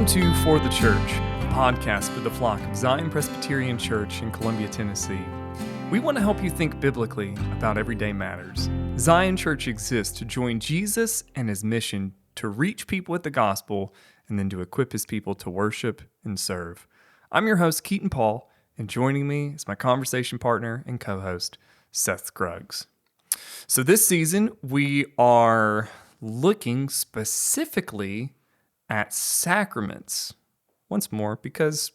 Welcome to For the Church, a podcast for the flock of Zion Presbyterian Church in Columbia, Tennessee. We want to help you think biblically about everyday matters. Zion Church exists to join Jesus and his mission to reach people with the gospel and then to equip his people to worship and serve. I'm your host, Keaton and Paul, and joining me is my conversation partner and co-host, Seth Scruggs. So this season, we are looking specifically at sacraments once more because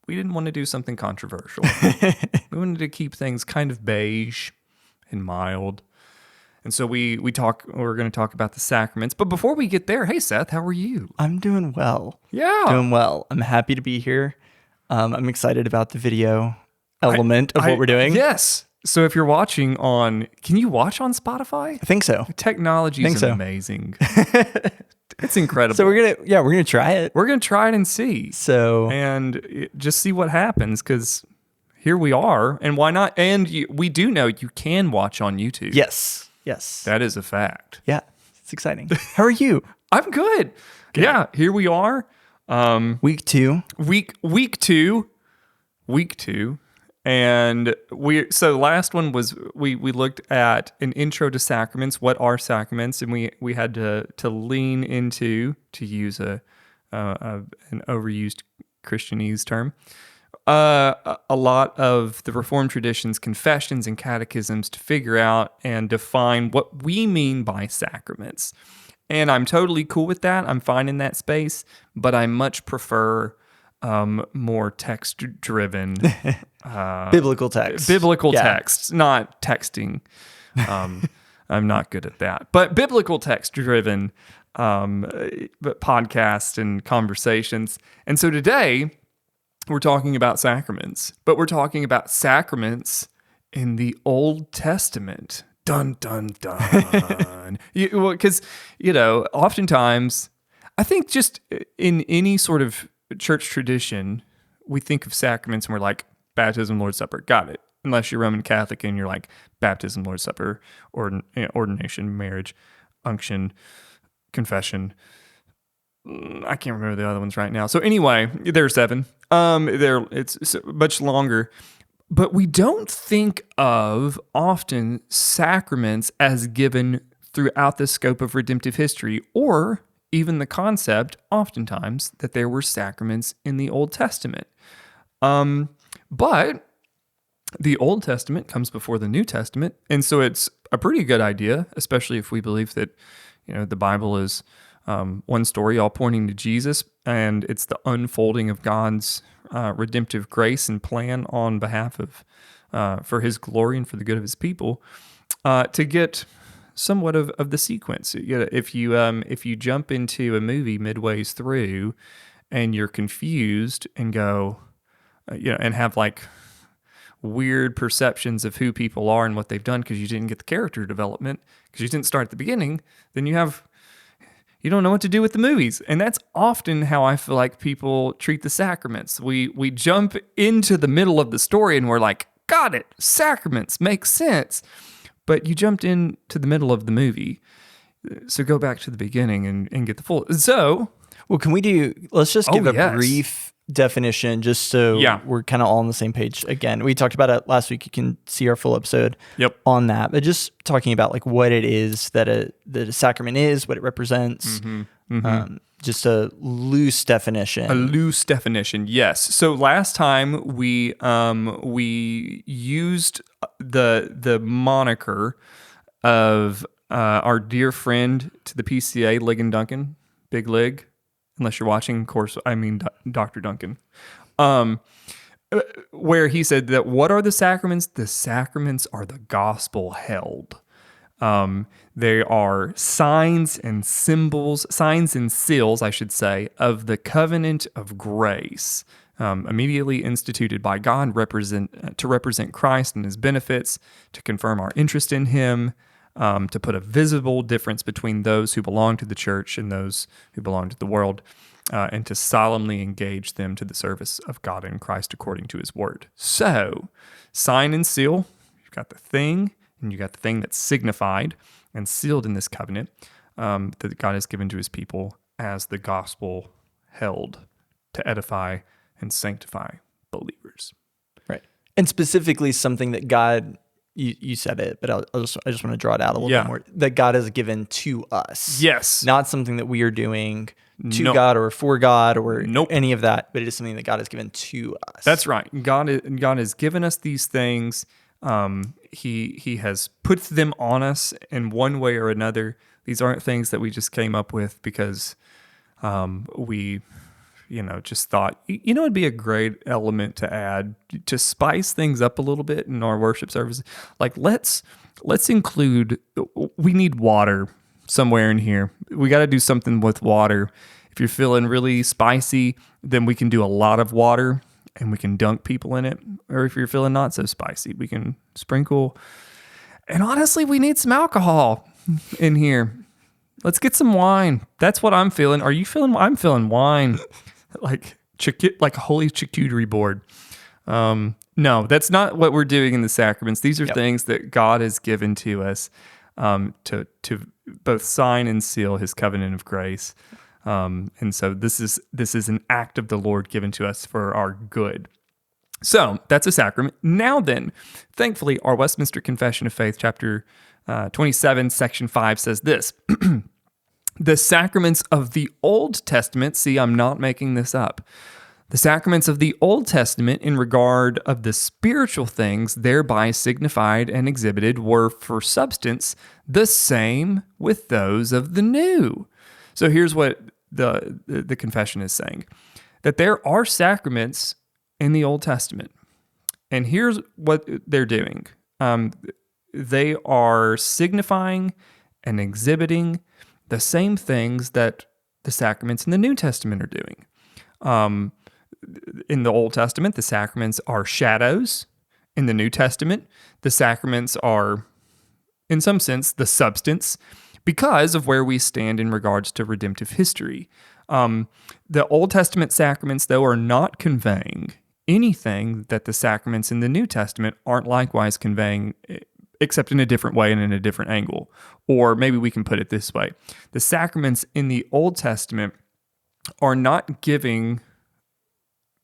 we didn't want to do something controversial. We wanted to keep things kind of beige and mild. And so we're going to talk about the sacraments. But before we get there, hey Seth, how are you? I'm doing well. Yeah. Doing well. I'm happy to be here. I'm excited about the video element of what we're doing. Yes. So if you're watching can you watch on Spotify? I think so. Technology is amazing. It's incredible. So we're gonna try it. We're gonna try it and see. And just see what happens, because here we are, and why not? And we do know you can watch on YouTube. Yes. That is a fact. Yeah, it's exciting. How are you? I'm good. Yeah, here we are. Week two. Week two. And so last one was we looked at an intro to sacraments. What are sacraments? And we had to lean into, to use an overused Christianese term, a lot of the Reformed traditions, confessions, and catechisms to figure out and define what we mean by sacraments. And I'm totally cool with that. I'm fine in that space, but I much prefer more text-driven biblical text. Texts, not texting. I'm not good at that. But biblical text-driven podcasts and conversations. And so today, we're talking about sacraments. But we're talking about sacraments in the Old Testament. Dun, dun, dun. Because, oftentimes, I think just in any sort of church tradition, we think of sacraments and we're like, baptism, Lord's Supper, got it. Unless you're Roman Catholic and you're like, baptism, Lord's Supper, ordination, marriage, unction, confession. I can't remember the other ones right now. So anyway, there are 7. It's much longer. But we don't think of often sacraments as given throughout the scope of redemptive history, or even the concept, oftentimes, that there were sacraments in the Old Testament. But the Old Testament comes before the New Testament, and so it's a pretty good idea, especially if we believe that, the Bible is one story all pointing to Jesus, and it's the unfolding of God's redemptive grace and plan on behalf of, for his glory and for the good of his people, to get somewhat of the sequence. If you jump into a movie midways through and you're confused and go, and have like weird perceptions of who people are and what they've done because you didn't get the character development, because you didn't start at the beginning, then you don't know what to do with the movies. And that's often how I feel like people treat the sacraments. We jump into the middle of the story and we're like, got it, sacraments, makes sense. But you jumped into the middle of the movie. So go back to the beginning and get the full. So, well, let's just give a brief definition just so we're kind of all on the same page again. We talked about it last week. You can see our full episode on that. But just talking about like what it is that a sacrament is, what it represents. Just a loose definition. Yes. So last time we used the moniker of our dear friend to the PCA, Lig and Duncan, Big Lig. Unless you're watching, of course, I mean Dr. Duncan, where he said that what are the sacraments? The sacraments are the gospel held. They are signs and seals, I should say, of the covenant of grace, immediately instituted by God to represent Christ and his benefits, to confirm our interest in him, to put a visible difference between those who belong to the church and those who belong to the world, and to solemnly engage them to the service of God and Christ according to his word. So, sign and seal, you've got the thing, and you got the thing that's signified and sealed in this covenant that God has given to his people as the gospel held to edify and sanctify believers. Right. And specifically something that God, you said it, but I just want to draw it out a little bit more, that God has given to us. Yes. Not something that we are doing to God or for God or any of that, but it is something that God has given to us. That's right. God has given us these things. He has put them on us in one way or another. These aren't things that we just came up with because we just thought, it'd be a great element to add to spice things up a little bit in our worship services. Like let's include, we need water somewhere in here. We got to do something with water. If you're feeling really spicy, then we can do a lot of water and we can dunk people in it. Or if you're feeling not so spicy, we can sprinkle. And honestly, we need some alcohol in here. Let's get some wine. That's what I'm feeling. Are you feeling? I'm feeling wine. like a holy charcuterie board. No, that's not what we're doing in the sacraments. These are things that God has given to us to both sign and seal his covenant of grace. And so this is an act of the Lord given to us for our good. So that's a sacrament. Now then, thankfully, our Westminster Confession of Faith, chapter 27, section 5 says this. The sacraments of the Old Testament, see, I'm not making this up. The sacraments of the Old Testament in regard of the spiritual things thereby signified and exhibited were for substance the same with those of the New. So here's what the confession is saying, that there are sacraments in the Old Testament. And here's what they're doing. They are signifying and exhibiting the same things that the sacraments in the New Testament are doing. In the Old Testament, the sacraments are shadows. In the New Testament, the sacraments are, in some sense, the substance because of where we stand in regards to redemptive history. The Old Testament sacraments, though, are not conveying anything that the sacraments in the New Testament aren't likewise conveying, except in a different way and in a different angle. Or maybe we can put it this way. The sacraments in the Old Testament are not giving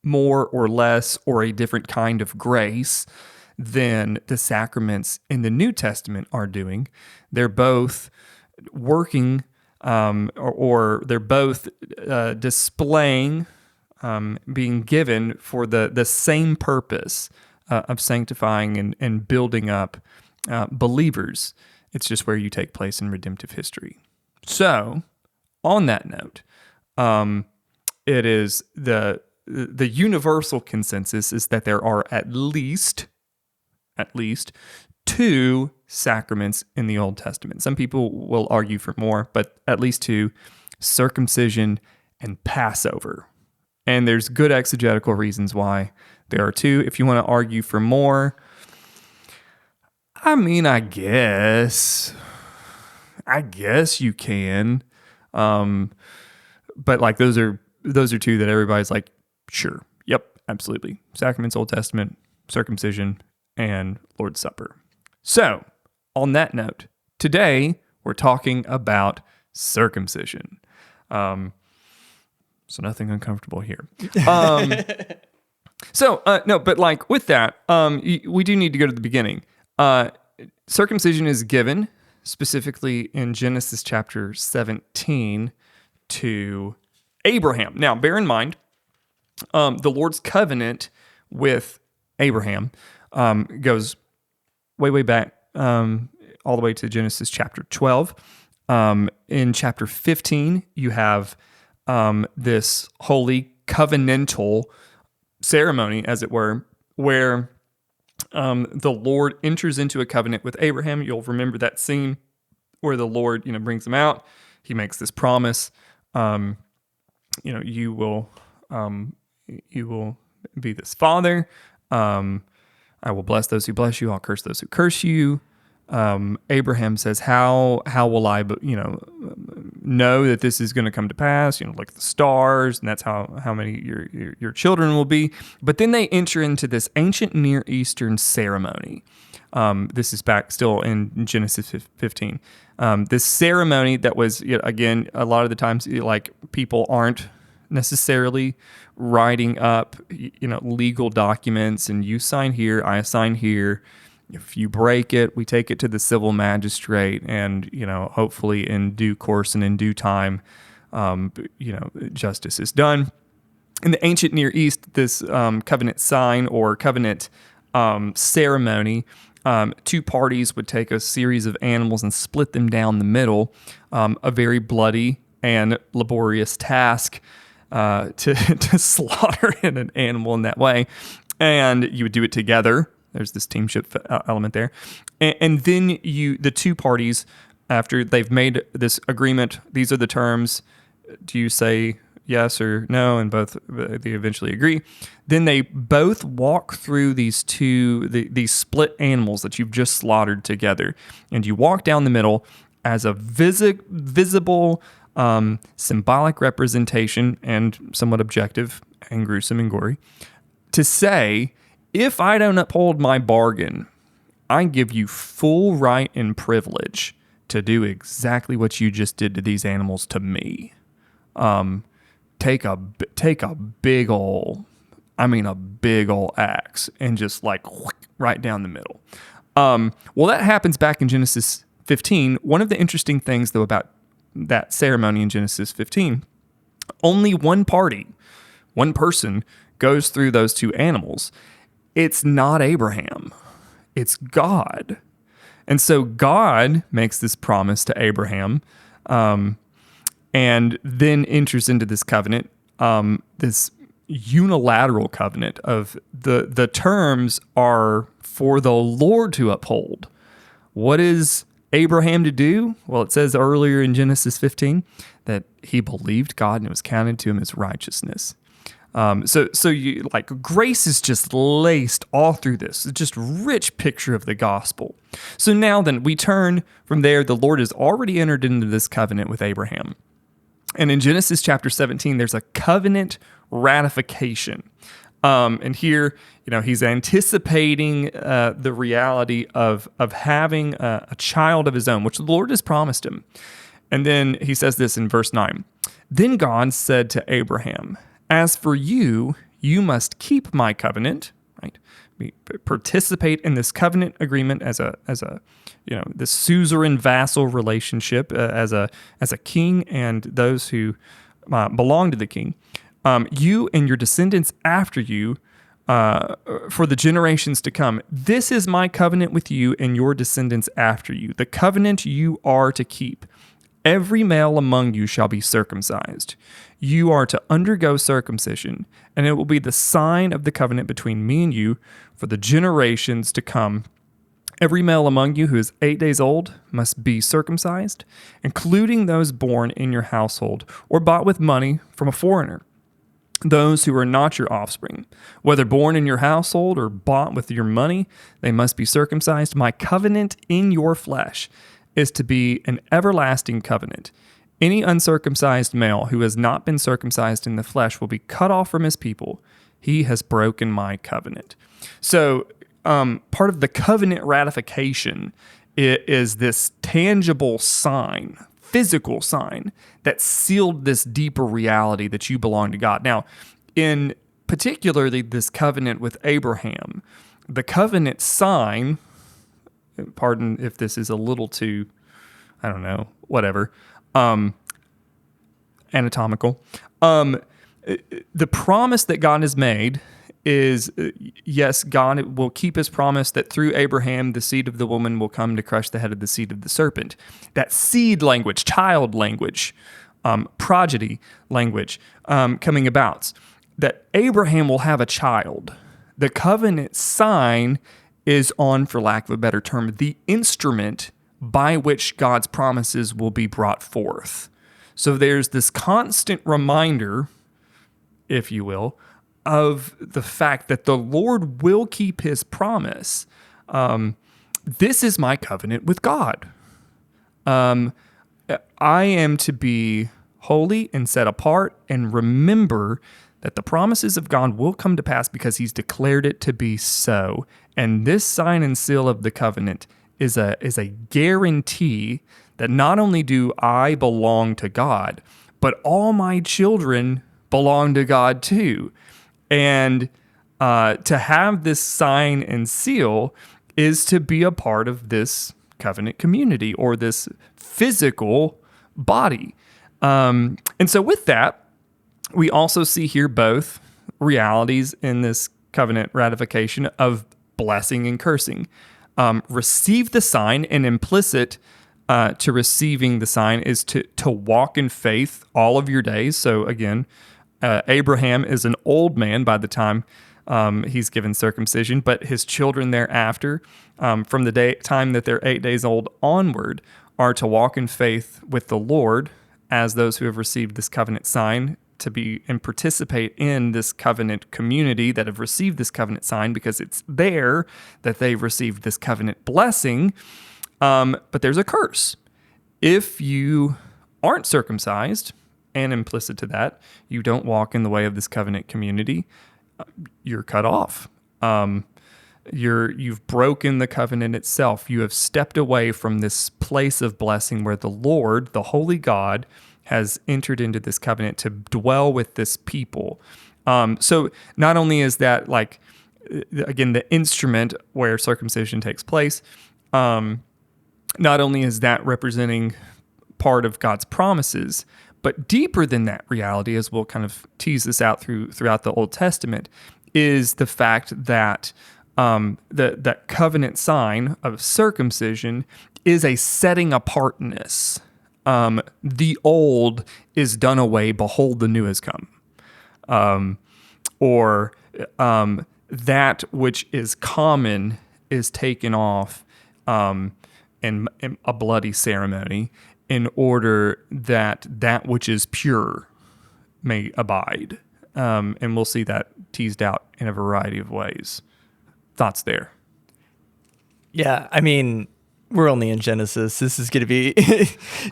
more or less or a different kind of grace than the sacraments in the New Testament are doing. They're both working or they're both displaying, being given for the same purpose of sanctifying and building up believers. It's just where you take place in redemptive history. So, on that note, it is the universal consensus is that there are at least two sacraments in the Old Testament. Some people will argue for more, but at least two: circumcision and Passover. And there's good exegetical reasons why there are two. If you want to argue for more, I mean, I guess you can. But like those are two that everybody's like, sure, yep, absolutely. Sacraments, Old Testament, circumcision, and Lord's Supper. So, on that note, today we're talking about circumcision. So nothing uncomfortable here. But like with that, we do need to go to the beginning. Circumcision is given specifically in Genesis chapter 17 to Abraham. Now, bear in mind, the Lord's covenant with Abraham goes way back, all the way to Genesis chapter 12. In chapter 15, you have this holy covenantal ceremony, as it were, where the Lord enters into a covenant with Abraham. You'll remember that scene where the Lord, brings him out. He makes this promise. You will be this father. I will bless those who bless you. I'll curse those who curse you. Abraham says, how will I, know that this is going to come to pass? Look at the stars, and that's how many your children will be. But then they enter into this ancient Near Eastern ceremony. This is back still in Genesis 15. This ceremony that was, again, a lot of the times, like people aren't necessarily writing up, legal documents and you sign here, I sign here. If you break it, we take it to the civil magistrate, and hopefully in due course and in due time, justice is done. In the ancient Near East, this covenant sign or covenant ceremony, two parties would take a series of animals and split them down the middle, a very bloody and laborious task to slaughter an animal in that way, and you would do it together. There's this teamship element there. And then the two parties, after they've made this agreement, these are the terms, do you say yes or no? And both, they eventually agree. Then they both walk through these split animals that you've just slaughtered together. And you walk down the middle as a visible symbolic representation, and somewhat objective and gruesome and gory, to say, if I don't uphold my bargain, I give you full right and privilege to do exactly what you just did to these animals to me. Take a big ol' axe and just right down the middle. Well, that happens back in Genesis 15. One of the interesting things, though, about that ceremony in Genesis 15, only one person goes through those two animals. It's not Abraham. It's God. And so God makes this promise to Abraham, and then enters into this covenant, this unilateral covenant of the terms are for the Lord to uphold. What is Abraham to do? Well, it says earlier in Genesis 15 that he believed God and it was counted to him as righteousness. So you grace is just laced all through this. It's just rich picture of the gospel. So now then we turn from there. The Lord has already entered into this covenant with Abraham. And in Genesis chapter 17, there's a covenant ratification. And here, he's anticipating the reality of having a child of his own, which the Lord has promised him. And then he says this in verse 9. Then God said to Abraham, as for you, you must keep my covenant, right? We participate in this covenant agreement as a this suzerain vassal relationship as a king and those who belong to the king. You and your descendants after you, for the generations to come. This is my covenant with you and your descendants after you, the covenant you are to keep. Every male among you shall be circumcised. You are to undergo circumcision, and it will be the sign of the covenant between me and you for the generations to come. Every male among you who is 8 days old must be circumcised, including those born in your household or bought with money from a foreigner. Those who are not your offspring, whether born in your household or bought with your money, they must be circumcised. My covenant in your flesh is to be an everlasting covenant. Any uncircumcised male who has not been circumcised in the flesh will be cut off from his people. He has broken my covenant. So part of the covenant ratification is this tangible sign, physical sign that sealed this deeper reality that you belong to God. Now, in particularly this covenant with Abraham, the covenant sign, pardon if this is a little too, anatomical. The promise that God has made is, yes, God will keep his promise that through Abraham, the seed of the woman will come to crush the head of the seed of the serpent. That seed language, child language, progeny language coming about, that Abraham will have a child. The covenant sign is on, for lack of a better term, the instrument by which God's promises will be brought forth. So there's this constant reminder, if you will, of the fact that the Lord will keep his promise. This is my covenant with God. I am to be holy and set apart and remember that the promises of God will come to pass because he's declared it to be so. And this sign and seal of the covenant is a guarantee that not only do I belong to God, but all my children belong to God too. And to have this sign and seal is to be a part of this covenant community or this physical body. And so with that, we also see here both realities in this covenant ratification of blessing and cursing. Receive the sign, and implicit to receiving the sign is to walk in faith all of your days. So again, Abraham is an old man by the time he's given circumcision, but his children thereafter, from the time that they're 8 days old onward, are to walk in faith with the Lord as those who have received this covenant sign, to be and participate in this covenant community that have received this covenant sign, because it's there that they've received this covenant blessing. But there's a curse. If you aren't circumcised, and implicit to that, you don't walk in the way of this covenant community, you're cut off. You've broken the covenant itself. You have stepped away from this place of blessing where the Lord, the holy God, has entered into this covenant to dwell with this people. So not only is that, like, again, the instrument where circumcision takes place, not only is that representing part of God's promises, but deeper than that reality, as we'll kind of tease this out throughout the Old Testament, is the fact that that covenant sign of circumcision is a setting apartness. The old is done away, behold, the new has come. Or that which is common is taken off in a bloody ceremony, in order that which is pure may abide. And we'll see that teased out in a variety of ways. Thoughts there? Yeah, I mean, we're only in Genesis. This is going to be...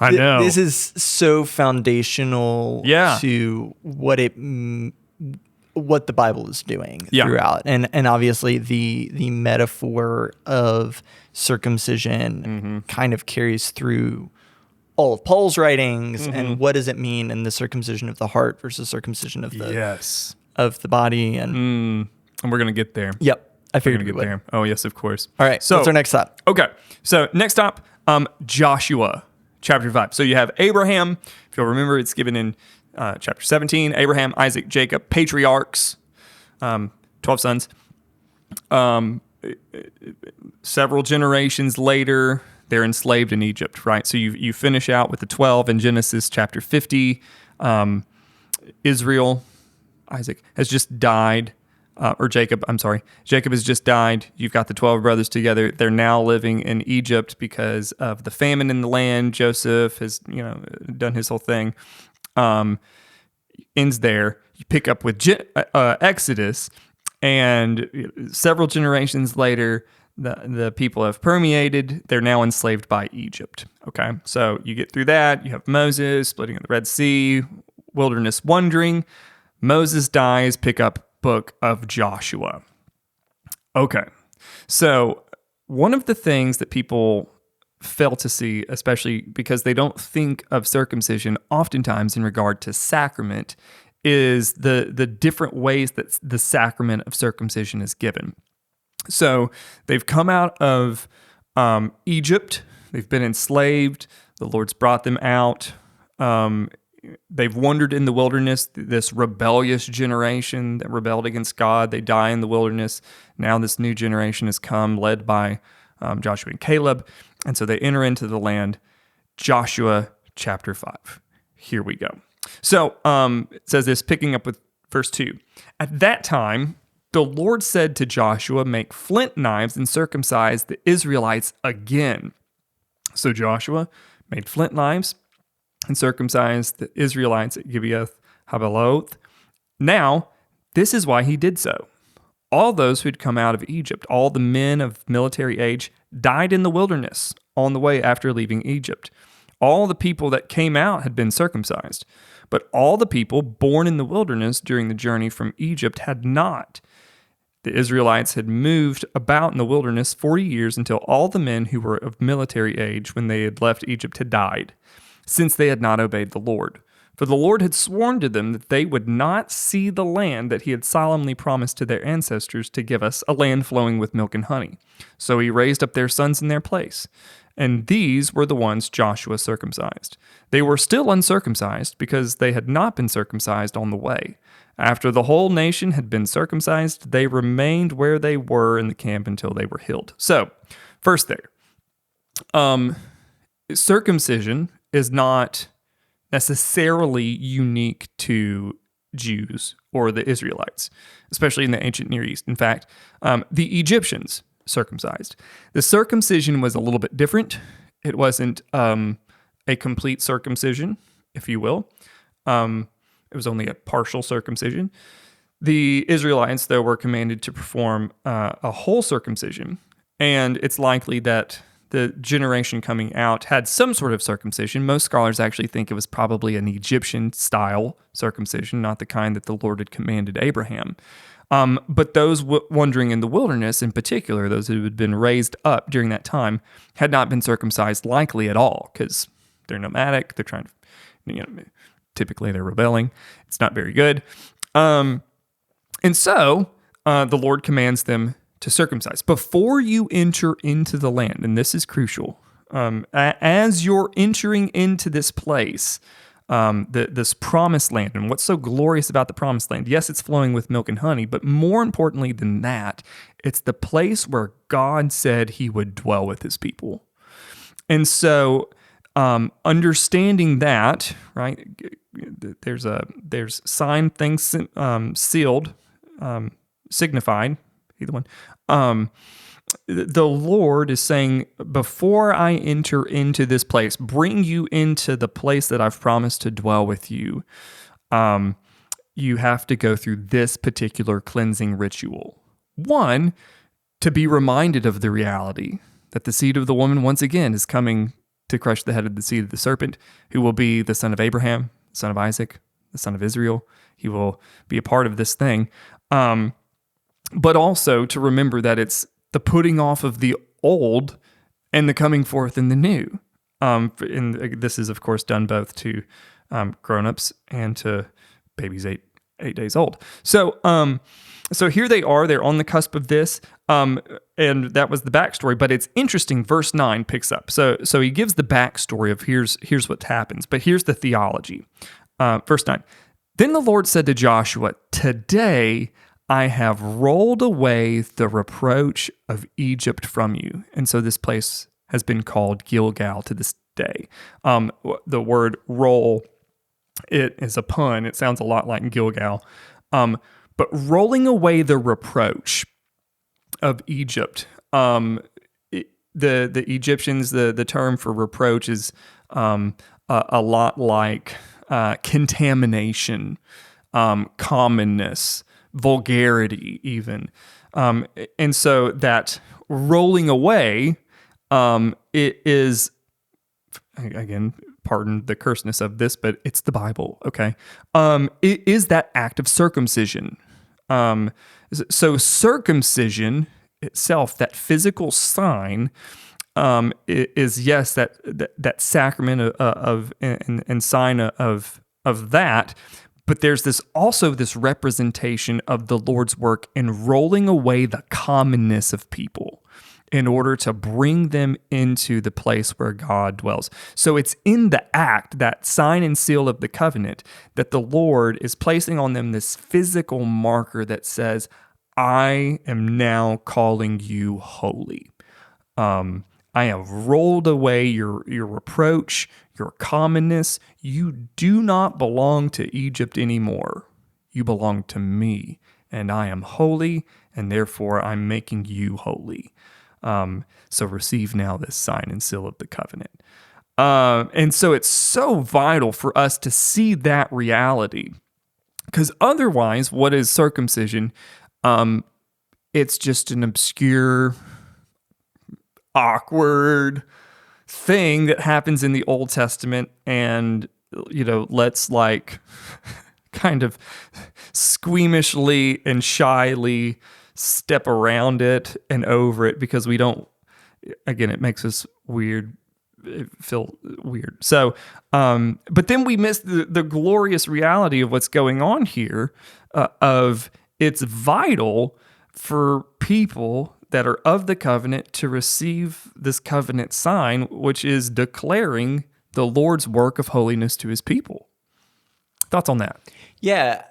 I know. This is so foundational to what the Bible is doing throughout. And obviously the metaphor of circumcision kind of carries through all of Paul's writings, and what does it mean in the circumcision of the heart versus circumcision of the body, and we're gonna get there. Yep, I figured we would. There. Oh yes, of course. All right. So what's our next stop? Okay, so next stop, Joshua, chapter 5. So you have Abraham. If you'll remember, it's given in chapter 17. Abraham, Isaac, Jacob, patriarchs, 12 sons. Several generations later, they're enslaved in Egypt, right? So you finish out with the 12 in Genesis chapter 50. Isaac has just died, Jacob has just died. You've got the 12 brothers together. They're now living in Egypt because of the famine in the land. Joseph has, done his whole thing. Ends there. You pick up with Exodus, and several generations later, the people have permeated. They're now enslaved by Egypt. Okay, so you get through that. You have Moses splitting of the Red Sea, wilderness wandering. Moses dies. Pick up book of Joshua. Okay, so one of the things that people fail to see, especially because they don't think of circumcision oftentimes in regard to sacrament, is the different ways that the sacrament of circumcision is given. So they've come out of Egypt. They've been enslaved. The Lord's brought them out. They've wandered in the wilderness, this rebellious generation that rebelled against God. They die in the wilderness. Now this new generation has come, led by Joshua and Caleb. And so they enter into the land. Joshua chapter 5. Here we go. So it says this, picking up with verse 2. At that time, the Lord said to Joshua, make flint knives and circumcise the Israelites again. So Joshua made flint knives and circumcised the Israelites at Gibeath Habeloth. Now, this is why he did so. All those who had come out of Egypt, all the men of military age, died in the wilderness on the way after leaving Egypt. All the people that came out had been circumcised, but all the people born in the wilderness during the journey from Egypt had not. The Israelites had moved about in the wilderness 40 years until all the men who were of military age when they had left Egypt had died, since they had not obeyed the Lord. For the Lord had sworn to them that they would not see the land that he had solemnly promised to their ancestors to give us, a land flowing with milk and honey. So he raised up their sons in their place. And these were the ones Joshua circumcised. They were still uncircumcised because they had not been circumcised on the way. After the whole nation had been circumcised, they remained where they were in the camp until they were healed. So, first there, circumcision is not necessarily unique to Jews or the Israelites, especially in the ancient Near East. In fact, the Egyptians circumcised. The circumcision was a little bit different. It wasn't a complete circumcision, if you will. It was only a partial circumcision. The Israelites, though, were commanded to perform a whole circumcision, and it's likely that the generation coming out had some sort of circumcision. Most scholars actually think it was probably an Egyptian-style circumcision, not the kind that the Lord had commanded Abraham. But those wandering in the wilderness, in particular, those who had been raised up during that time, had not been circumcised likely at all, because they're nomadic, they're trying to, typically they're rebelling. It's not very good. And so the Lord commands them to circumcise before you enter into the land. And this is crucial. As you're entering into this place, this promised land, and what's so glorious about the promised land? Yes, it's flowing with milk and honey, but more importantly than that, it's the place where God said he would dwell with his people. And so understanding that, right, there's signed things, sealed, signified, either one. The Lord is saying, before I enter into this place, bring you into the place that I've promised to dwell with you, you have to go through this particular cleansing ritual. One, to be reminded of the reality that the seed of the woman once again is coming to crush the head of the seed of the serpent, who will be the son of Abraham, the son of Isaac, the son of Israel. He will be a part of this thing. But also to remember that it's the putting off of the old and the coming forth in the new. And this is, of course, done both to grown-ups and to babies 8 days old. So here they are. They're on the cusp of this, and that was the backstory. But it's interesting. Verse 9 picks up. So he gives the backstory of here's what happens. But here's the theology. Verse 9. Then the Lord said to Joshua, "Today I have rolled away the reproach of Egypt from you." And so this place has been called Gilgal to this day. The word roll, it is a pun. It sounds a lot like Gilgal. But rolling away the reproach of Egypt, the Egyptians, the term for reproach is a lot like contamination, commonness, vulgarity even. And so that rolling away, it is, again, pardon the curseness of this, but it's the Bible, okay? It is that act of circumcision. So circumcision itself, that physical sign, is yes, that sacrament of and sign of that. But there's this representation of the Lord's work in rolling away the commonness of people in order to bring them into the place where God dwells. So it's in the act, that sign and seal of the covenant, that the Lord is placing on them this physical marker that says, I am now calling you holy. I have rolled away your reproach, your commonness. You do not belong to Egypt anymore. You belong to me, and I am holy, and therefore I'm making you holy. So receive now this sign and seal of the covenant. And so it's so vital for us to see that reality, because otherwise, what is circumcision? It's just an obscure, awkward thing that happens in the Old Testament, and let's kind of squeamishly and shyly step around it and over it, because we don't, again, it makes us weird feel weird. So, but then we miss the glorious reality of what's going on here, of it's vital for people that are of the covenant to receive this covenant sign, which is declaring the Lord's work of holiness to his people. Thoughts on that? Yeah,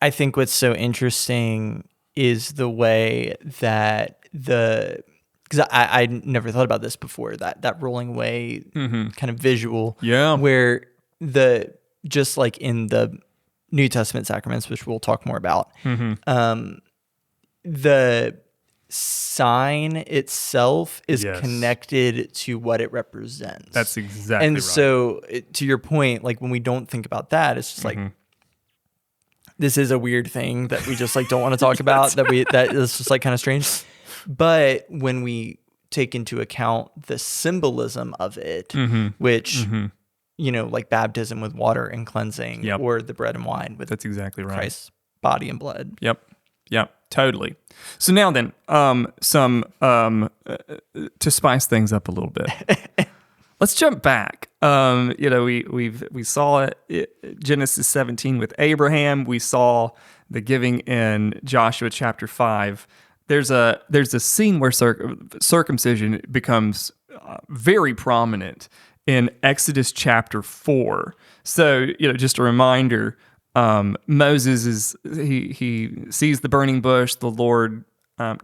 I think what's so interesting is the way that because I never thought about this before, that rolling away kind of visual. Yeah. Where just like in the New Testament sacraments, which we'll talk more about, the sign itself is connected to what it represents. That's exactly right. And so to your point, like when we don't think about that, it's just like, this is a weird thing that we just like don't want to talk about, that is just like kind of strange. But when we take into account the symbolism of it, which, like baptism with water and cleansing, or the bread and wine with that's exactly right. Christ's body and blood. Yep, totally. So now then, to spice things up a little bit, let's jump back. We saw it, Genesis 17 with Abraham. We saw the giving in Joshua chapter 5. There's a scene where circumcision becomes very prominent in Exodus chapter 4. So, just a reminder, Moses he sees the burning bush. The Lord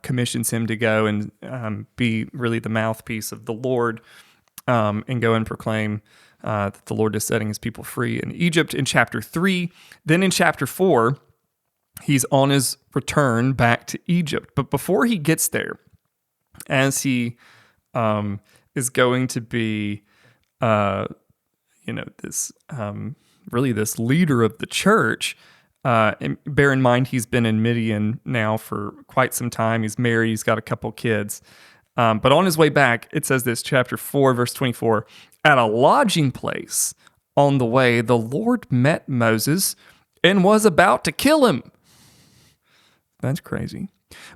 commissions him to go and be really the mouthpiece of the Lord, and go and proclaim that the Lord is setting his people free in Egypt in chapter 3. Then in chapter 4, he's on his return back to Egypt. But before he gets there, as he is going to be, this this leader of the church. And bear in mind, he's been in Midian now for quite some time. He's married. He's got a couple kids. But on his way back, it says this, chapter 4, verse 24, at a lodging place on the way, the Lord met Moses and was about to kill him. That's crazy.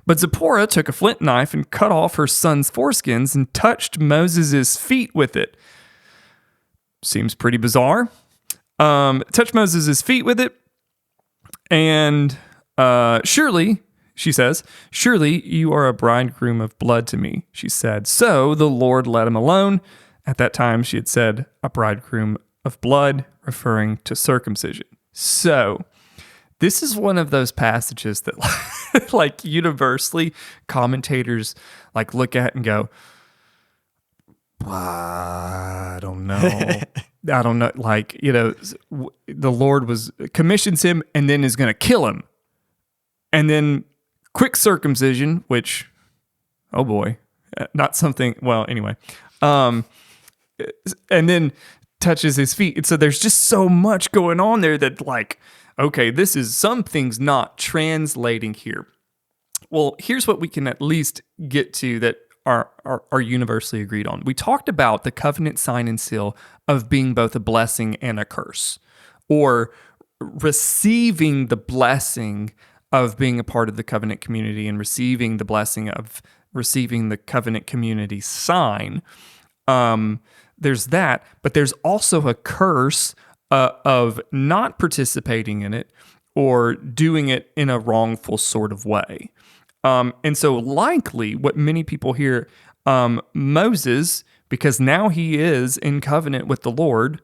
But Zipporah took a flint knife and cut off her son's foreskins and touched Moses' feet with it. Seems pretty bizarre. Touched Moses' feet with it. And surely, she says, surely you are a bridegroom of blood to me, she said. So the Lord let him alone. At that time, she had said a bridegroom of blood, referring to circumcision. So this is one of those passages that like universally commentators like look at and go, I don't know. I don't know. Like, the Lord commissions him and then is going to kill him. And then quick circumcision, which, oh boy, not something, well, anyway. And then touches his feet. And so there's just so much going on there that like, okay, something's not translating here. Well, here's what we can at least get to that are universally agreed on. We talked about the covenant sign and seal of being both a blessing and a curse, or receiving the blessing of being a part of the covenant community and receiving the blessing of receiving the covenant community sign. There's that, but there's also a curse of not participating in it or doing it in a wrongful sort of way. And so likely what many people hear, Moses, because now he is in covenant with the Lord,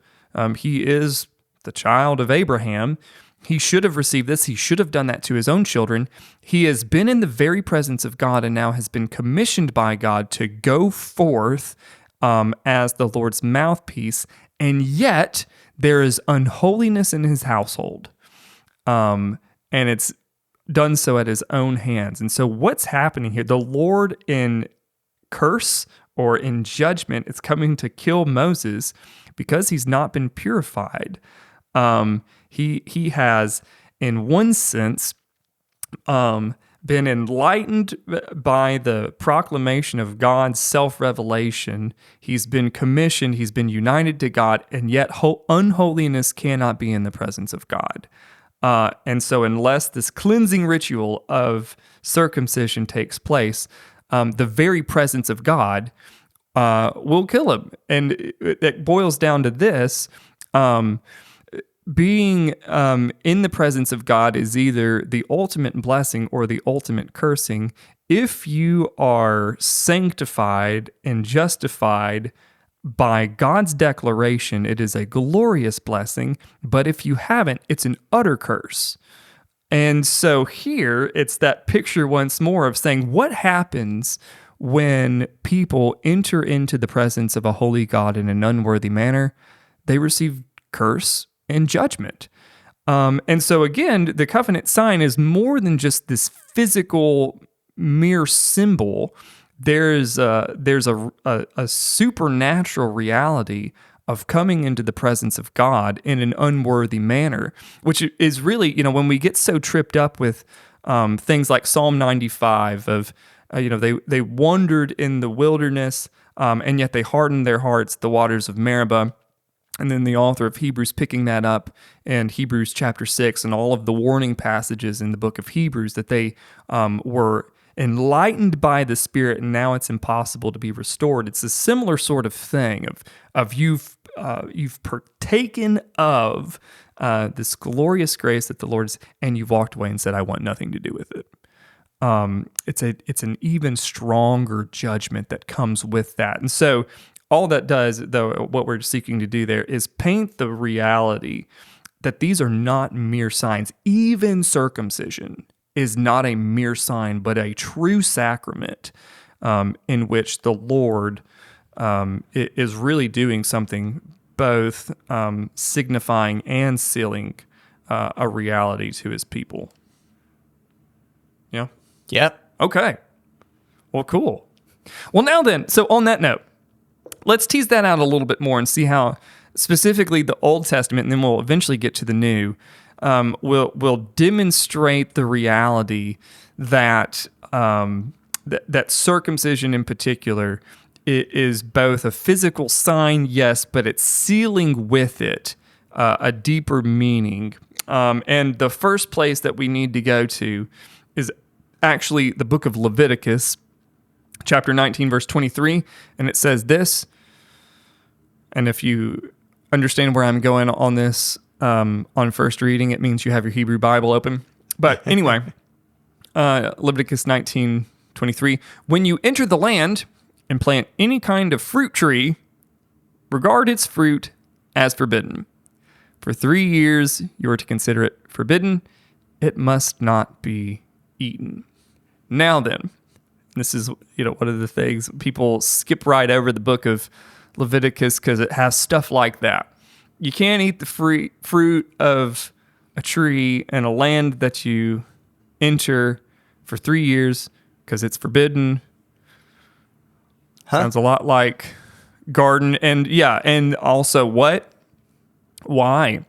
he is the child of Abraham, he should have received this. He should have done that to his own children. He has been in the very presence of God and now has been commissioned by God to go forth as the Lord's mouthpiece, and yet there is unholiness in his household, and it's done so at his own hands. And so what's happening here? The Lord in curse or in judgment is coming to kill Moses because he's not been purified. He has, in one sense, been enlightened by the proclamation of God's self-revelation. He's been commissioned, he's been united to God, and yet unholiness cannot be in the presence of God. And so unless this cleansing ritual of circumcision takes place, the very presence of God we'll kill him. And it boils down to this. Being in the presence of God is either the ultimate blessing or the ultimate cursing. If you are sanctified and justified by God's declaration, it is a glorious blessing. But if you haven't, it's an utter curse. And so here, it's that picture once more of saying, what happens when people enter into the presence of a holy God in an unworthy manner? They receive curse and judgment. And so again, the covenant sign is more than just this physical mere symbol. There's a supernatural reality of coming into the presence of God in an unworthy manner, which is really, when we get so tripped up with things like Psalm 95 of, they wandered in the wilderness, and yet they hardened their hearts, the waters of Meribah. And then the author of Hebrews picking that up in Hebrews chapter 6 and all of the warning passages in the book of Hebrews that they were enlightened by the Spirit, and now it's impossible to be restored. It's a similar sort of thing of you've partaken of this glorious grace that the Lord is, and you've walked away and said, I want nothing to do with it. It's an even stronger judgment that comes with that. And so all that does, though, what we're seeking to do there is paint the reality that these are not mere signs. Even circumcision is not a mere sign, but a true sacrament in which the Lord is really doing something, both signifying and sealing a reality to his people. Yeah? Yep. Okay. Well, cool. Well, now then, so on that note, let's tease that out a little bit more and see how specifically the Old Testament, and then we'll eventually get to the New, will demonstrate the reality that that circumcision in particular is both a physical sign, yes, but it's sealing with it a deeper meaning. And the first place that we need to go to is actually the book of Leviticus, chapter 19, verse 23, and it says this, and if you understand where I'm going on this on first reading, it means you have your Hebrew Bible open. But anyway, Leviticus 19:23, when you enter the land and plant any kind of fruit tree, regard its fruit as forbidden. For 3 years you are to consider it forbidden. It must not be eaten. Now then, this is one of the things people skip right over the book of Leviticus because it has stuff like that. You can't eat the fruit of a tree in a land that you enter for 3 years because it's forbidden. Sounds a lot like garden. And yeah, and also what? Why?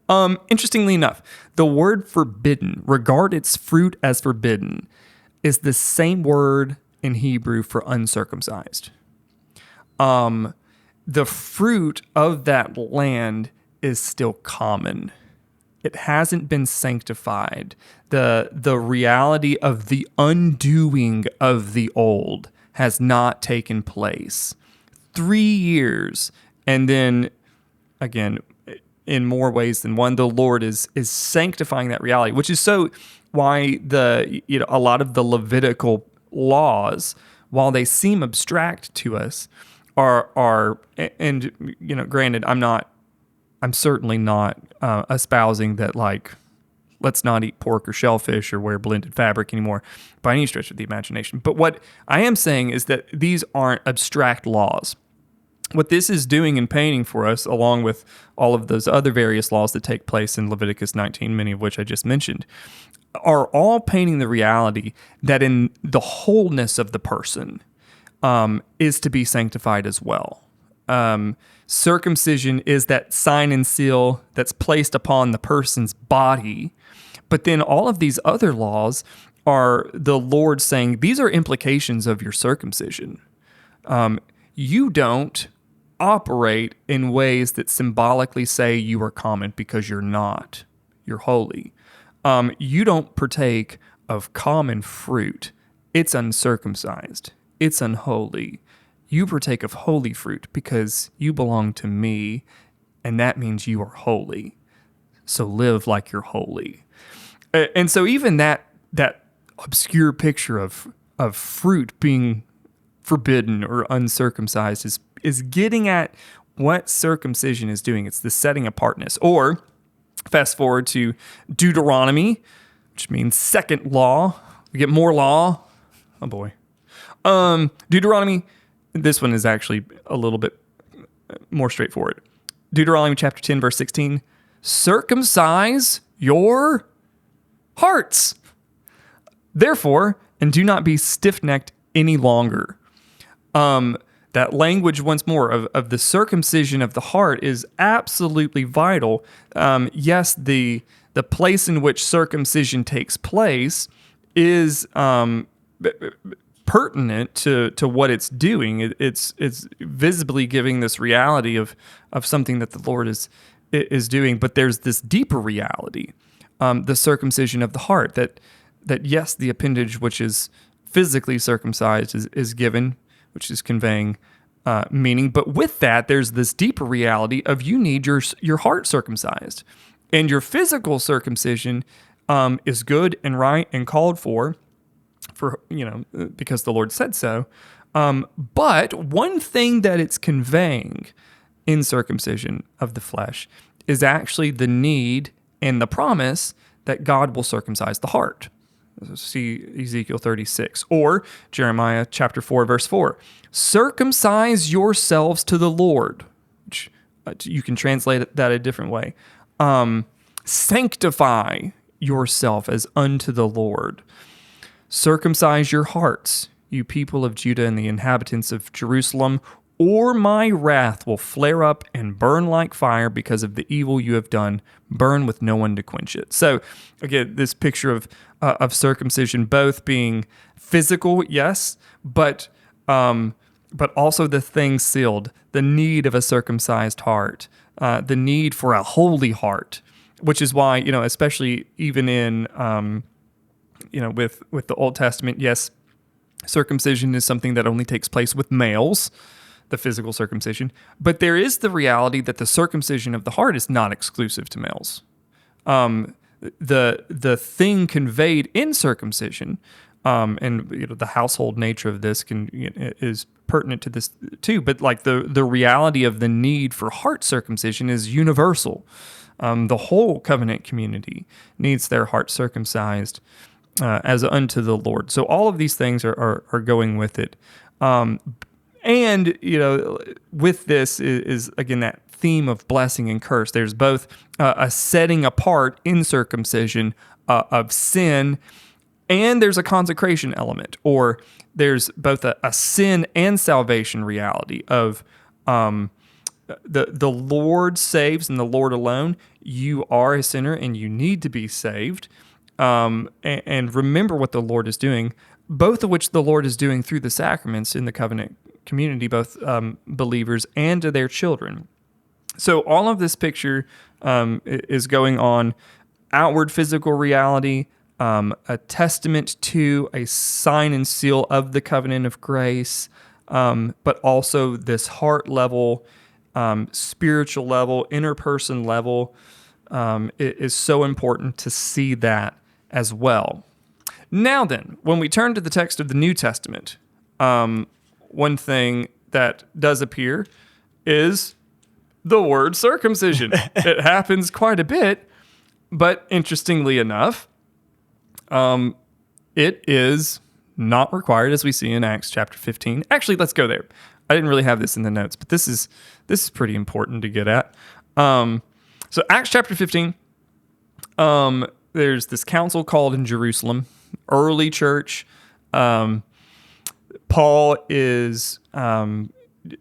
Interestingly enough, the word forbidden, regard its fruit as forbidden, is the same word in Hebrew for uncircumcised. The fruit of that land is still common. It hasn't been sanctified. The reality of the undoing of the old has not taken place. 3 years, and then again, in more ways than one, the Lord is sanctifying that reality, which is so why a lot of the Levitical laws, while they seem abstract to us, are and granted, I'm certainly not espousing that, like, let's not eat pork or shellfish or wear blended fabric anymore by any stretch of the imagination. But what I am saying is that these aren't abstract laws. What this is doing and painting for us, along with all of those other various laws that take place in Leviticus 19, many of which I just mentioned, are all painting the reality that in the wholeness of the person is to be sanctified as well. Circumcision is that sign and seal that's placed upon the person's body. But then all of these other laws are the Lord saying, these are implications of your circumcision. You don't operate in ways that symbolically say you are common because you're not. You're holy. You don't partake of common fruit. It's uncircumcised. It's unholy. you partake of holy fruit because you belong to me, and that means you are holy. So live like you're holy. And so even that obscure picture of fruit being forbidden or uncircumcised is getting at what circumcision is doing. It's the setting apartness. Or fast forward to Deuteronomy, which means second law. We get more law. Oh boy. Deuteronomy, this one is actually a little bit more straightforward. Deuteronomy chapter 10, verse 16, circumcise your hearts, therefore, and do not be stiff-necked any longer. That language, once more, of the circumcision of the heart is absolutely vital. Yes, the place in which circumcision takes place is pertinent to what it's doing. It's visibly giving this reality of something that the Lord is doing. But there's this deeper reality, the circumcision of the heart, that yes, the appendage which is physically circumcised is given, which is conveying meaning. But with that, there's this deeper reality of you need your heart circumcised. And your physical circumcision is good and right and called for, because the Lord said so. But one thing that it's conveying in circumcision of the flesh is actually the need and the promise that God will circumcise the heart. See Ezekiel 36 or Jeremiah chapter 4, verse 4. Circumcise yourselves to the Lord, which you can translate that a different way. Sanctify yourself as unto the Lord. Circumcise your hearts, you people of Judah and the inhabitants of Jerusalem, or my wrath will flare up and burn like fire because of the evil you have done. Burn with no one to quench it. So again, this picture of circumcision both being physical, yes, but also the thing sealed, the need of a circumcised heart, the need for a holy heart, which is why, especially even in with the Old Testament, yes, circumcision is something that only takes place with males, the physical circumcision. But there is the reality that the circumcision of the heart is not exclusive to males. The thing conveyed in circumcision, and the household nature of this is pertinent to this too. But like the reality of the need for heart circumcision is universal. The whole covenant community needs their heart circumcised as unto the Lord. So all of these things are going with it. And, with this is again, that theme of blessing and curse. There's both a setting apart in circumcision of sin, and there's a consecration element, or there's both a sin and salvation reality of the Lord saves and the Lord alone. You are a sinner and you need to be saved. And remember what the Lord is doing, both of which the Lord is doing through the sacraments in the covenant community, both believers and to their children. So all of this picture is going on outward physical reality, a testament to a sign and seal of the covenant of grace, but also this heart level, spiritual level, inner person level. It is so important to see that as well. Now then, when we turn to the text of the New Testament, one thing that does appear is the word circumcision. It happens quite a bit, but interestingly enough, it is not required, as we see in Acts chapter 15. Actually, let's go there. I didn't really have this in the notes, but this is pretty important to get at. So Acts chapter 15, there's this council called in Jerusalem, early church. Paul is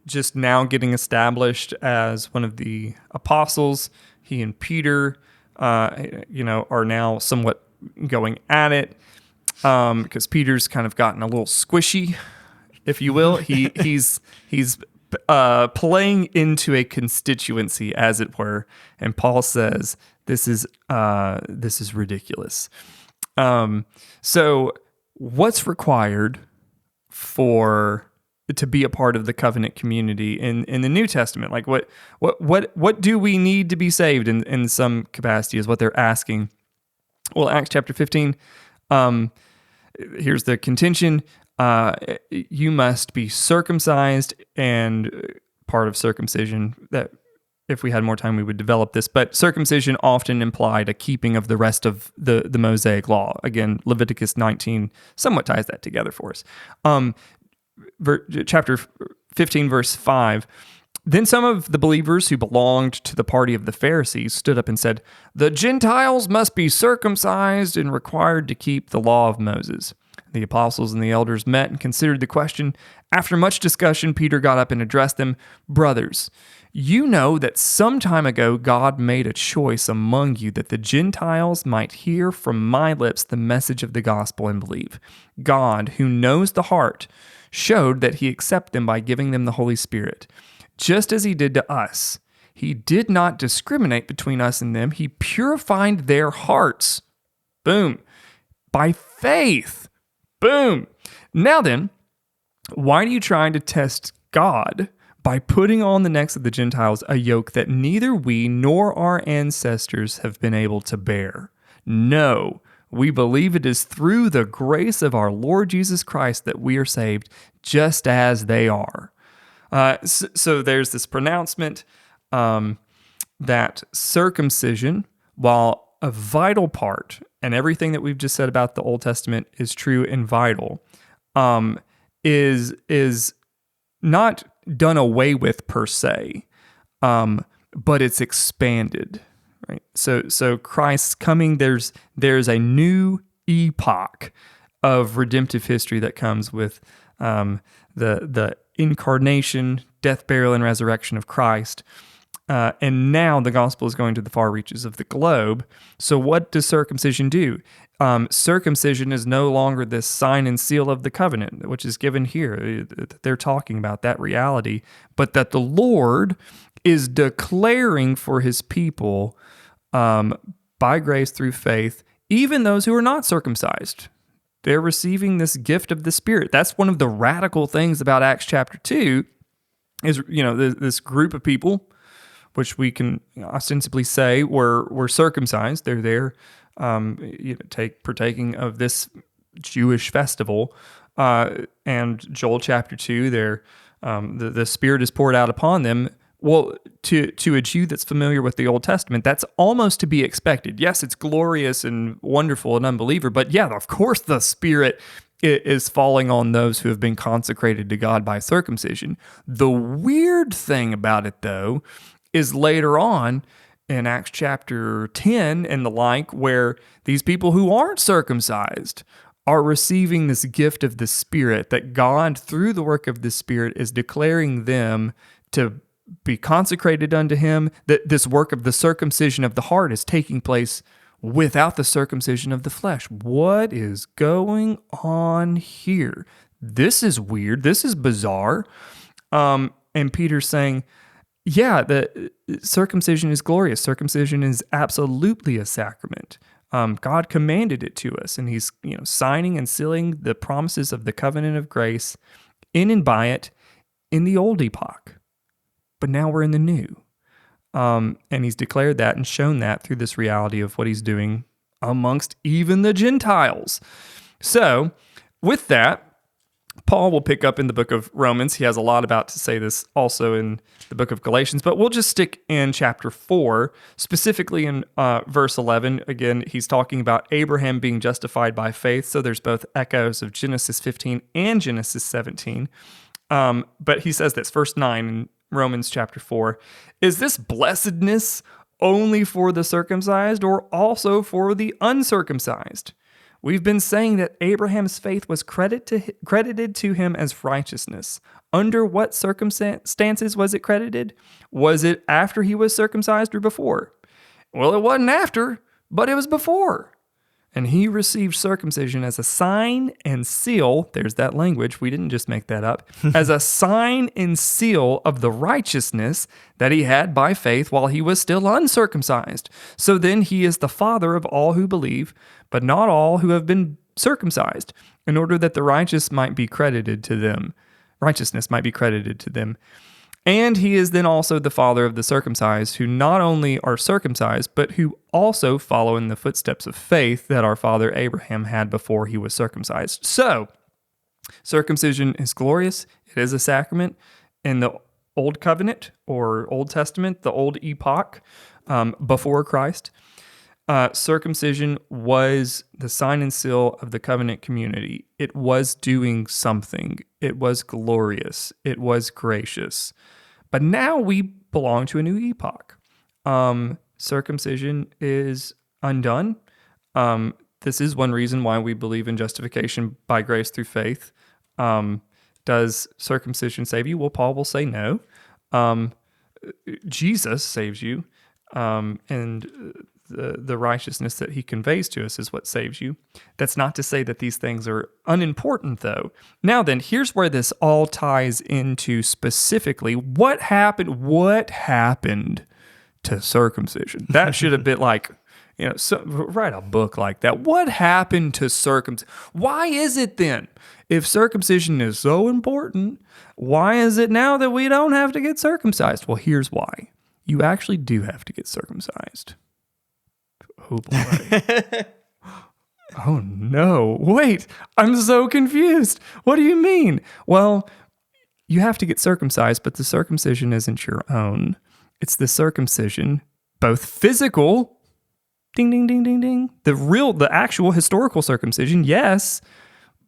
just now getting established as one of the apostles. He and Peter, are now somewhat going at it because Peter's kind of gotten a little squishy, if you will. He's playing into a constituency, as it were, and Paul says this is ridiculous. So what's required for to be a part of the covenant community in the New Testament? Like what do we need to be saved in some capacity is what they're asking. Well, Acts chapter 15, here's the contention. You must be circumcised, and part of circumcision, that if we had more time we would develop this, but circumcision often implied a keeping of the rest of the Mosaic law. Again, Leviticus 19 somewhat ties that together for us. Chapter 15, verse 5, then some of the believers who belonged to the party of the Pharisees stood up and said, "The Gentiles must be circumcised and required to keep the law of Moses." The apostles and the elders met and considered the question. After much discussion, Peter got up and addressed them. "Brothers, you know that some time ago God made a choice among you that the Gentiles might hear from my lips the message of the gospel and believe. God, who knows the heart, showed that he accepted them by giving them the Holy Spirit. Just as he did to us, he did not discriminate between us and them. He purified their hearts." Boom. "By faith." Boom. "Now then, why do you try to test God by putting on the necks of the Gentiles a yoke that neither we nor our ancestors have been able to bear? No, we believe it is through the grace of our Lord Jesus Christ that we are saved, just as they are." So there's this pronouncement that circumcision, while a vital part, and everything that we've just said about the Old Testament is true and vital, is not done away with per se, but it's expanded. Right. So Christ's coming. There's a new epoch of redemptive history that comes with the incarnation, death, burial, and resurrection of Christ. And now the gospel is going to the far reaches of the globe. So what does circumcision do? Circumcision is no longer this sign and seal of the covenant, which is given here. They're talking about that reality, but that the Lord is declaring for his people by grace through faith, even those who are not circumcised. They're receiving this gift of the Spirit. That's one of the radical things about Acts chapter 2 is, this group of people, which we can ostensibly say were circumcised. They're there partaking of this Jewish festival. And Joel chapter 2, the Spirit is poured out upon them. Well, to a Jew that's familiar with the Old Testament, that's almost to be expected. Yes, it's glorious and wonderful, an unbeliever, but yeah, of course the Spirit is falling on those who have been consecrated to God by circumcision. The weird thing about it, though, is later on in Acts chapter 10 and the like, where these people who aren't circumcised are receiving this gift of the Spirit, that God, through the work of the Spirit, is declaring them to be consecrated unto him, that this work of the circumcision of the heart is taking place without the circumcision of the flesh. What is going on here? This is weird. This is bizarre. And Peter's saying, yeah, the circumcision is glorious. Circumcision is absolutely a sacrament. God commanded it to us, and he's signing and sealing the promises of the covenant of grace in and by it in the old epoch. But now we're in the new. And he's declared that and shown that through this reality of what he's doing amongst even the Gentiles. So with that, Paul will pick up in the book of Romans. He has a lot about to say this also in the book of Galatians, but we'll just stick in chapter 4, specifically in verse 11. Again, he's talking about Abraham being justified by faith. So there's both echoes of Genesis 15 and Genesis 17. But he says this, verse 9 in Romans chapter 4, "Is this blessedness only for the circumcised or also for the uncircumcised? We've been saying that Abraham's faith was credited to him as righteousness. Under what circumstances was it credited? Was it after he was circumcised or before? Well, it wasn't after, but it was before. And he received circumcision as a sign and seal," there's that language, we didn't just make that up, "as a sign and seal of the righteousness that he had by faith while he was still uncircumcised. So then he is the father of all who believe, but not all who have been circumcised, in order that the righteous might be credited to them." righteousness might be credited to them. And he is then also the father of the circumcised, who not only are circumcised, but who also follow in the footsteps of faith that our father Abraham had before he was circumcised. So, circumcision is glorious. It is a sacrament. In the Old Covenant or Old Testament, the old epoch before Christ, circumcision was the sign and seal of the covenant community. It was doing something. It was glorious. It was gracious. But now we belong to a new epoch. Circumcision is undone. This is one reason why we believe in justification by grace through faith. Does circumcision save you? Well, Paul will say no. Jesus saves you, and the righteousness that he conveys to us is what saves you. That's not to say that these things are unimportant, though. Now then, here's where this all ties into specifically what happened to circumcision. That should have been like, write a book like that. What happened to circumcision? Why is it then, if circumcision is so important, why is it now that we don't have to get circumcised? Well, here's why. You actually do have to get circumcised. Oh boy. Oh no. Wait, I'm so confused. What do you mean? Well, you have to get circumcised, but the circumcision isn't your own. It's the circumcision, both physical, ding, ding, ding, ding, ding, the actual historical circumcision, yes,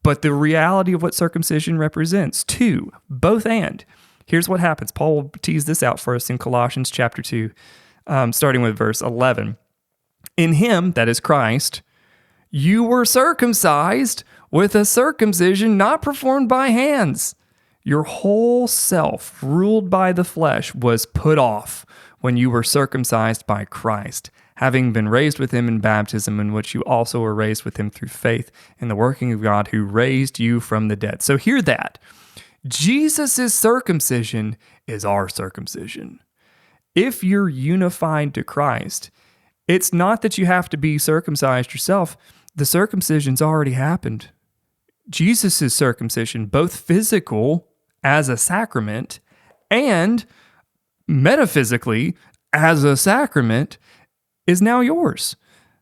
but the reality of what circumcision represents, too, both and. Here's what happens. Paul will tease this out for us in Colossians chapter 2, starting with verse 11. In him, that is Christ, you were circumcised with a circumcision not performed by hands. Your whole self, ruled by the flesh, was put off when you were circumcised by Christ, having been raised with him in baptism, in which you also were raised with him through faith in the working of God who raised you from the dead. So hear that. Jesus' circumcision is our circumcision. If you're unified to Christ, it's not that you have to be circumcised yourself. The circumcision's already happened. Jesus' circumcision, both physical as a sacrament and metaphysically as a sacrament, is now yours.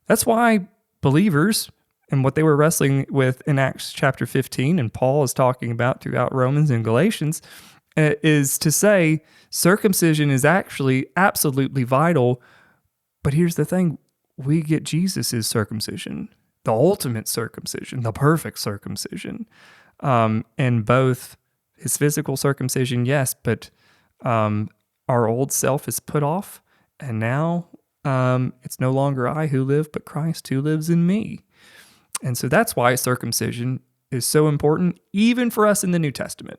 That's why believers, and what they were wrestling with in Acts chapter 15, and Paul is talking about throughout Romans and Galatians, is to say circumcision is actually absolutely vital. But here's the thing, we get Jesus' circumcision, the ultimate circumcision, the perfect circumcision. And both his physical circumcision, yes, but our old self is put off, and now it's no longer I who live, but Christ who lives in me. And so that's why circumcision is so important, even for us in the New Testament.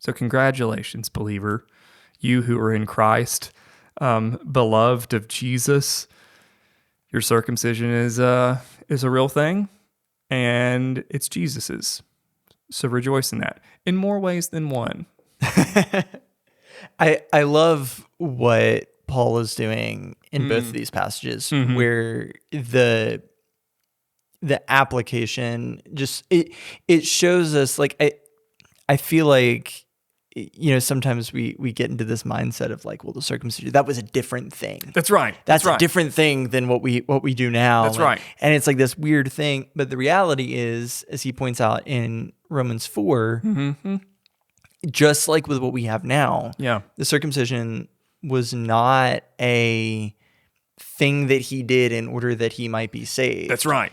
So congratulations, believer, you who are in Christ, beloved of Jesus. Your circumcision is a real thing, and it's Jesus's. So rejoice in that in more ways than one. I love what Paul is doing in both of these passages, where the application just it shows us, like, I feel like, sometimes we get into this mindset of like, well, the circumcision, that was a different thing. That's right. That's a different thing than what we do now. That's right. And it's like this weird thing. But the reality is, as he points out in Romans 4, just like with what we have now, the circumcision was not a thing that he did in order that he might be saved. That's right.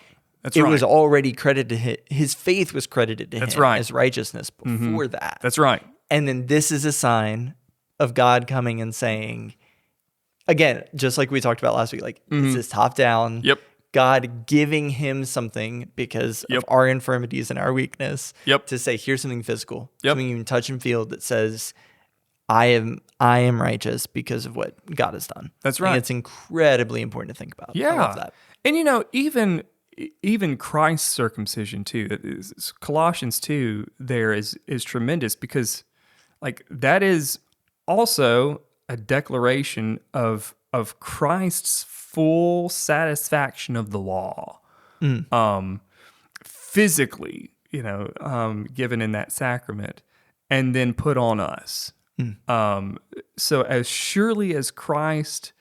It was already credited. His faith was credited to him as righteousness before that. That's right. And then this is a sign of God coming and saying, again, just like we talked about last week, like this is top down. Yep. God giving him something because of our infirmities and our weakness to say, here's something physical, something you can touch and feel that says, I am righteous because of what God has done. That's right. And it's incredibly important to think about. Yeah. I love that. And even Christ's circumcision too, Colossians 2 there is tremendous, because like that is also a declaration of Christ's full satisfaction of the law, physically, given in that sacrament. and then put on us. So as surely as Christ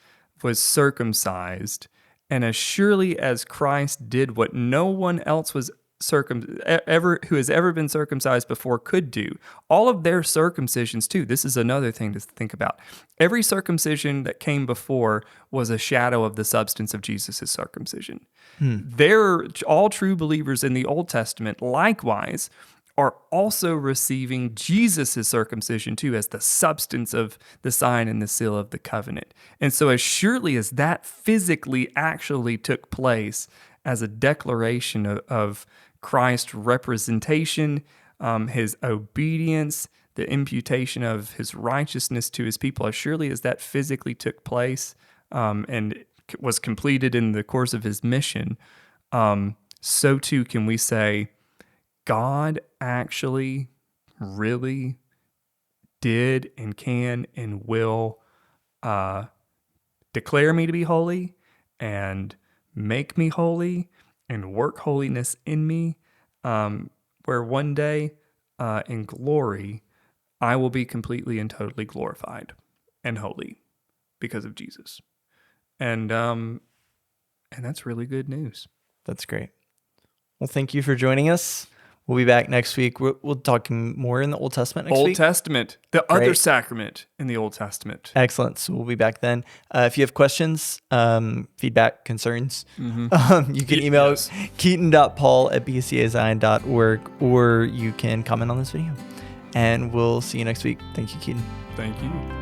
was circumcised, and as surely as Christ did what no one else was who has ever been circumcised before could do, all of their circumcisions too. This is another thing to think about. Every circumcision that came before was a shadow of the substance of Jesus' circumcision. They're all true believers in the Old Testament, likewise, are also receiving Jesus' circumcision too as the substance of the sign and the seal of the covenant. And so as surely as that physically actually took place as a declaration of Christ's representation, his obedience, the imputation of his righteousness to his people, as surely as that physically took place and was completed in the course of his mission, so too can we say, God actually really did and can and will declare me to be holy and make me holy and work holiness in me, where one day in glory I will be completely and totally glorified and holy because of Jesus. And that's really good news. That's great. Well, thank you for joining us. We'll be back next week. We'll talk more in the Old Testament next week. Old Testament, the other sacrament in the Old Testament. Excellent. So we'll be back then. If you have questions, feedback, concerns, you can email keaton.paul@bcazion.org, or you can comment on this video. And we'll see you next week. Thank you, Keaton. Thank you.